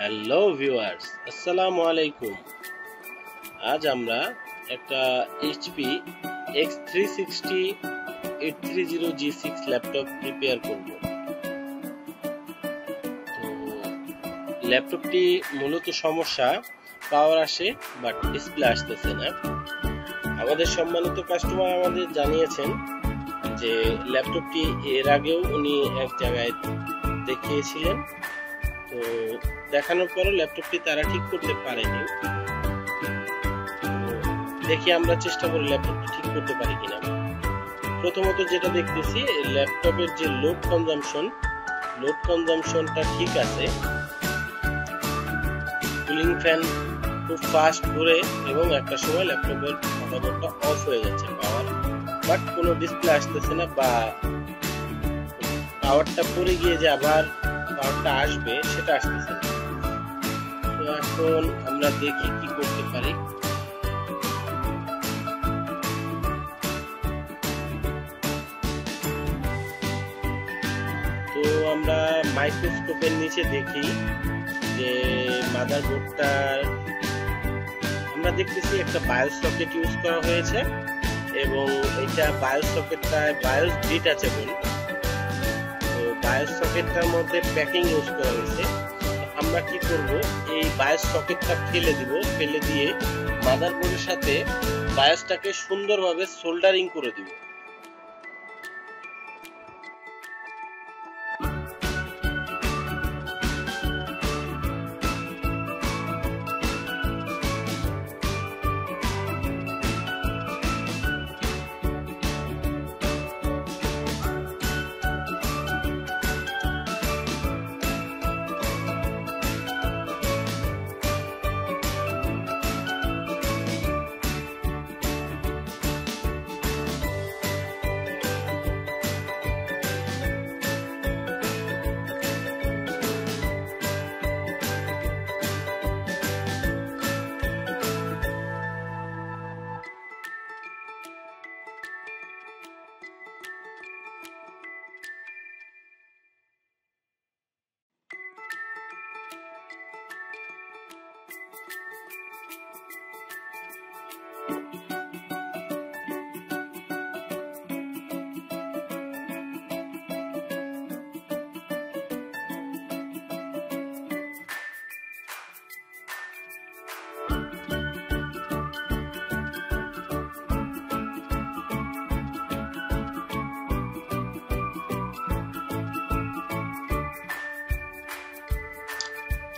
Hello viewers, আসসালামু আলাইকুম। আজ আমরা একটা HP X360 830G6 laptop prepare করব। তো ল্যাপটপটি মূলত সমস্যা পাওয়ার আসে বাট ডিসপ্লে আসতেছে না। আমাদের সম্মানিত কাস্টমার আমাদের জানিয়েছেন যে ল্যাপটপটি এর আগেও উনি এক জায়গায় দেখিয়েছিলেন, তো দেখানোর পরও ল্যাপটপটি তারা ঠিক করতে পারেনি। দেখি আমরা চেষ্টা করি ল্যাপটপটি ঠিক করতে পারি কিনা। প্রথমত যেটা দেখতেছি, ল্যাপটপের যে লোড কনজাম্পশনটা ঠিক আছে। কুলিং ফ্যান খুব ফাস্ট ঘুরে এবং একটা সময় ল্যাপটপের মাদারবোর্ডটা অফ হয়ে যাচ্ছে পাওয়ার, বাট কোনো ডিসপ্লে আসতেছে না, বা পাওয়ারটা পড়ে গিয়ে যে আবার পাওয়ারটা আসবে সেটা আসতেছে না। তো এখন আমরা দেখি কি করতে পারি। তো আমরা মাইক্রোস্কোপের নিচে দেখি যে মাদারবোর্ডটার আমরা দেখতেছি একটা বায়োস সকেট ইউজ করা হয়েছে এবং এটা বায়োস সকেটটায় বায়োস ডিটাচেবল। তো বায়োস সকেটটার মধ্যে প্যাকিং ইউজ করা হয়েছে। আমরা কি করব, এই বায়োস সকেটটা ফেলে দিয়ে মাদারবোর্ডের সাথে বায়োসটাকে সুন্দরভাবে সোল্ডারিং করে দিব।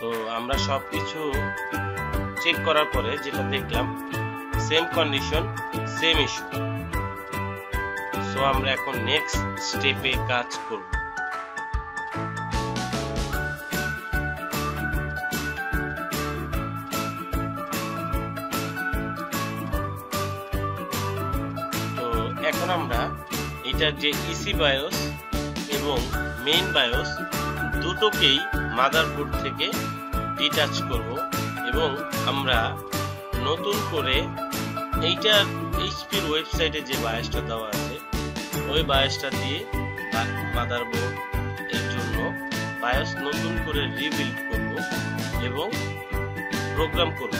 তো আমরা সবকিছু চেক করার পরে যেটা দেখলাম, same condition, same issue. So আমরা এখন নেক্সট স্টেপে কাজ করব। তো এখন আমরা এটার যে ইসি বায়োস এবং মেইন বায়োস দুটোকেই মাদারবোর্ড থেকে ডিটাচ করব এবং আমরা নতুন করে এইটার এইচপির ওয়েবসাইটে যে বায়োসটা দেওয়া আছে ওই বায়োসটা দিয়ে মাদারবোর্ড এর জন্য বায়োস নতুন করে রিবিল্ড করব এবং প্রোগ্রাম করব।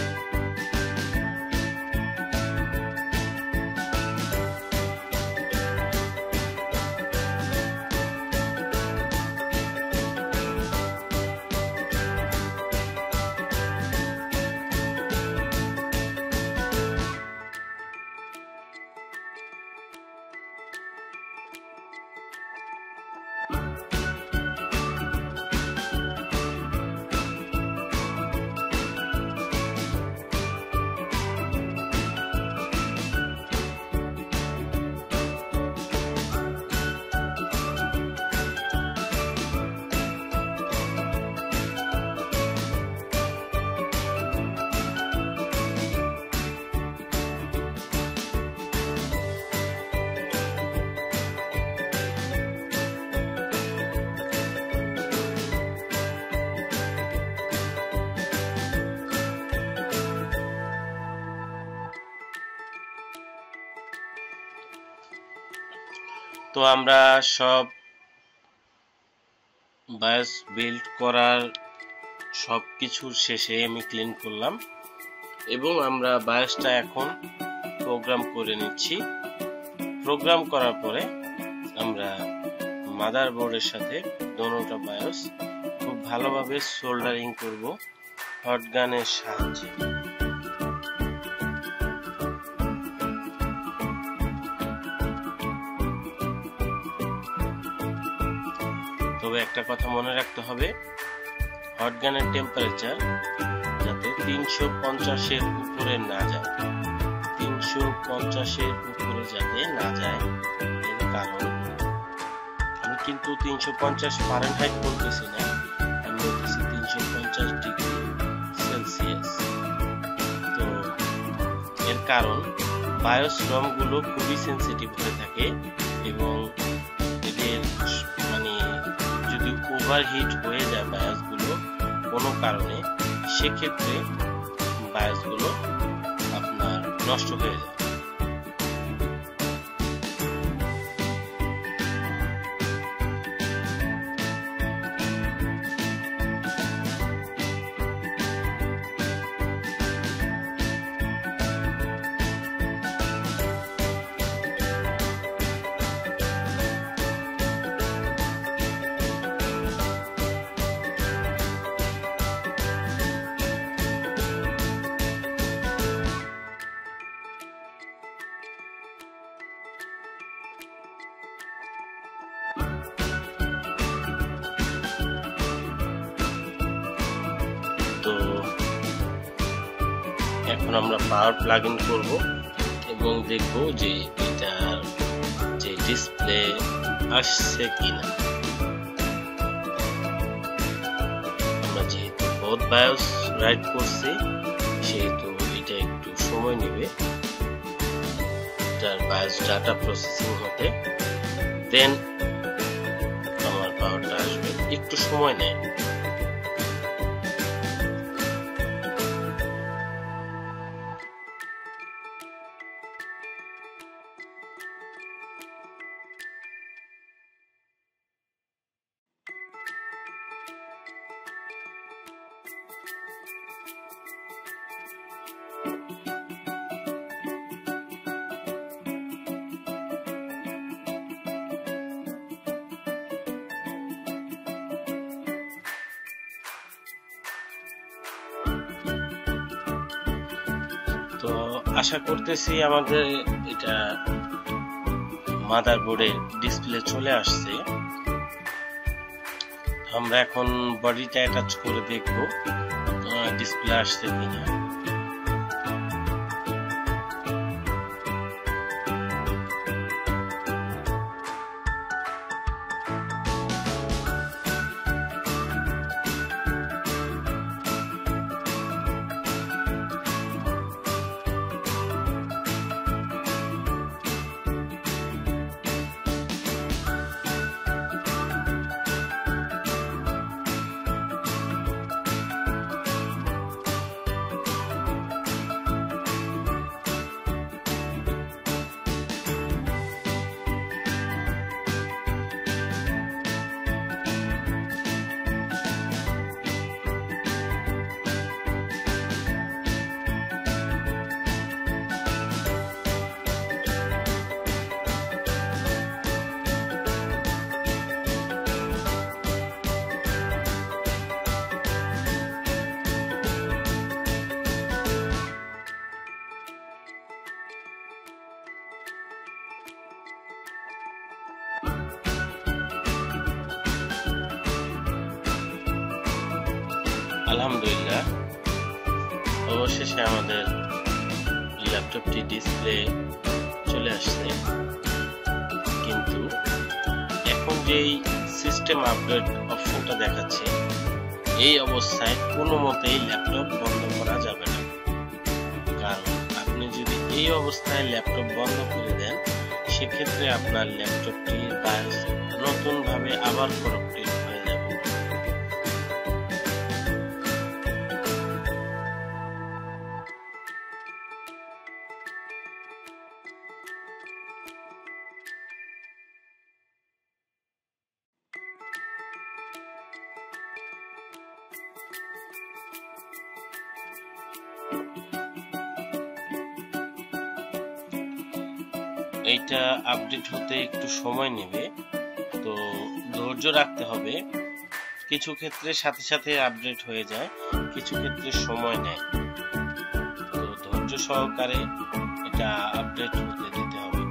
তো আমরা সব বায়োস বিল্ড করার সবকিছুর শেষে আমি ক্লিন করলাম এবং আমরা বায়োসটা এখন প্রোগ্রাম করে নিচ্ছি। প্রোগ্রাম করার পরে আমরা মাদারবোর্ডের সাথে দোনোটা বায়োস খুব ভালোভাবে সোল্ডারিং করব হট গানের সাহায্যে। তবে একটা কথা মনে রাখতে হবে, হট গানের টেম্পারেচার যাতে 350-এর উপরে না যায়, 350-এর উপরে যাতে না যায়। এর কারণ আমি কিন্তু 350 ফারেনহাইট বলতেছি না, আমি বলতেছি 350 ডিগ্রি সেলসিয়াস। তো এর কারণ বায়োস রম গুলো খুবই সেন্সিটিভ হয়ে থাকে এবং এদের মানে যদি ওভারহিট হয়ে যায় বায়োস গুলো কোনো কারণে, সেক্ষেত্রে বায়োস গুলো আপনার নষ্ট হয়ে যায়। তো এখন আমরা পাওয়ার প্লাগ ইন করবো এবং দেখবো যে এটার যে ডিসপ্লে আসছে কিনা। আমরা যেহেতু বোথ বায়োস রাইট করছি সেহেতু এটা একটু সময় নেবে এটার বায়োস ডাটা প্রসেসিং হতে, দেন আমার পাওয়ারটা আসবে, একটু সময় নেয়। তো আশা করতেছি আমাদের এটা মাদারবোর্ডে ডিসপ্লে চলে আসছে। আমরা এখন বডিটা অ্যাটাচ করে দেখবো ডিসপ্লে আসছে কিনা। আলহামদুলিল্লাহ, অবশেষে আমাদের ল্যাপটপটি ডিসপ্লে চলে আসছে, কিন্তু এখন যেই সিস্টেম আপডেট অপশনটা দেখাচ্ছে এই অবস্থায় কোনো মতেই ল্যাপটপ বন্ধ করা যাবে না। কারণ আপনি যদি এই অবস্থায় ল্যাপটপ বন্ধ করে দেন সেক্ষেত্রে আপনার ল্যাপটপটির বায়োস নতুন ভাবে আবার করপ্টেড হয়ে যাবে। এইটা আপডেট হতে একটু সময় নেবে, তো ধৈর্য রাখতে হবে। কিছু ক্ষেত্রে সাথে সাথে আপডেট হয়ে যায়, কিছু ক্ষেত্রে সময় নেয়, তো ধৈর্য সহকারে এটা আপডেট হতে দিতে হবে।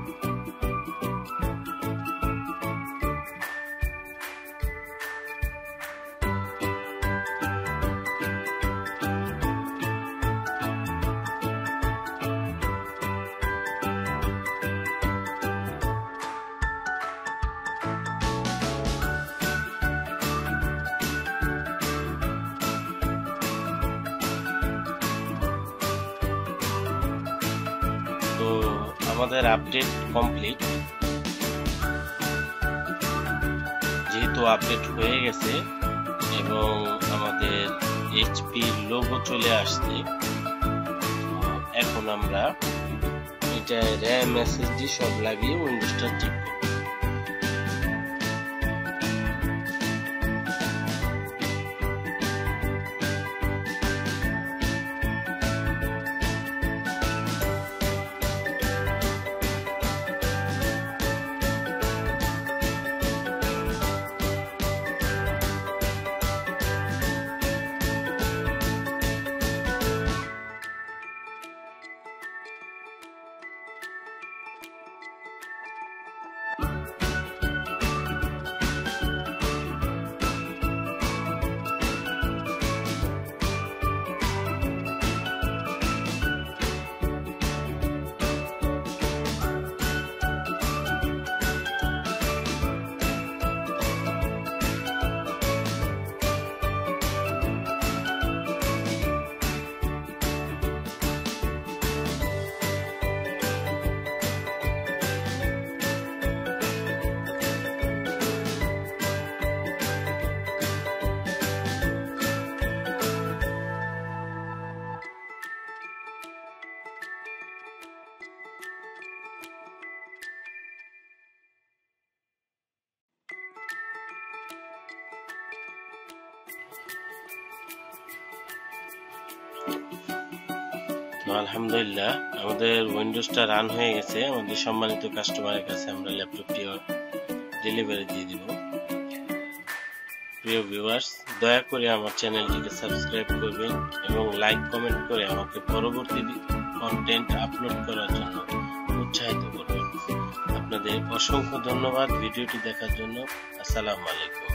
তো আমাদের আপডেট কমপ্লিট। যেহেতু আপডেট হয়ে গেছে এবং আমাদের এইচপি লোগো চলে আসছে, এখন আমরা এটা র্যাম এসএসডি সব লাগিয়ে উইন্ডোজটা টিপব। আলহামদুলিল্লাহ, আমাদের উইন্ডোজটা রান হয়ে গেছে। আমাদের সম্মানিত কাস্টমারের কাছে আমরা ল্যাপটপটি ডেলিভারি দিয়ে দিব। প্রিয় ভিউয়ার্স, দয়া করে আমার চ্যানেলটিকে সাবস্ক্রাইব করবেন এবং লাইক কমেন্ট করে আমাকে পরবর্তী কন্টেন্ট আপলোড করার জন্য উৎসাহিত করবেন। আপনাদের অসংখ্য ধন্যবাদ ভিডিওটি দেখার জন্য। আসসালামু আলাইকুম।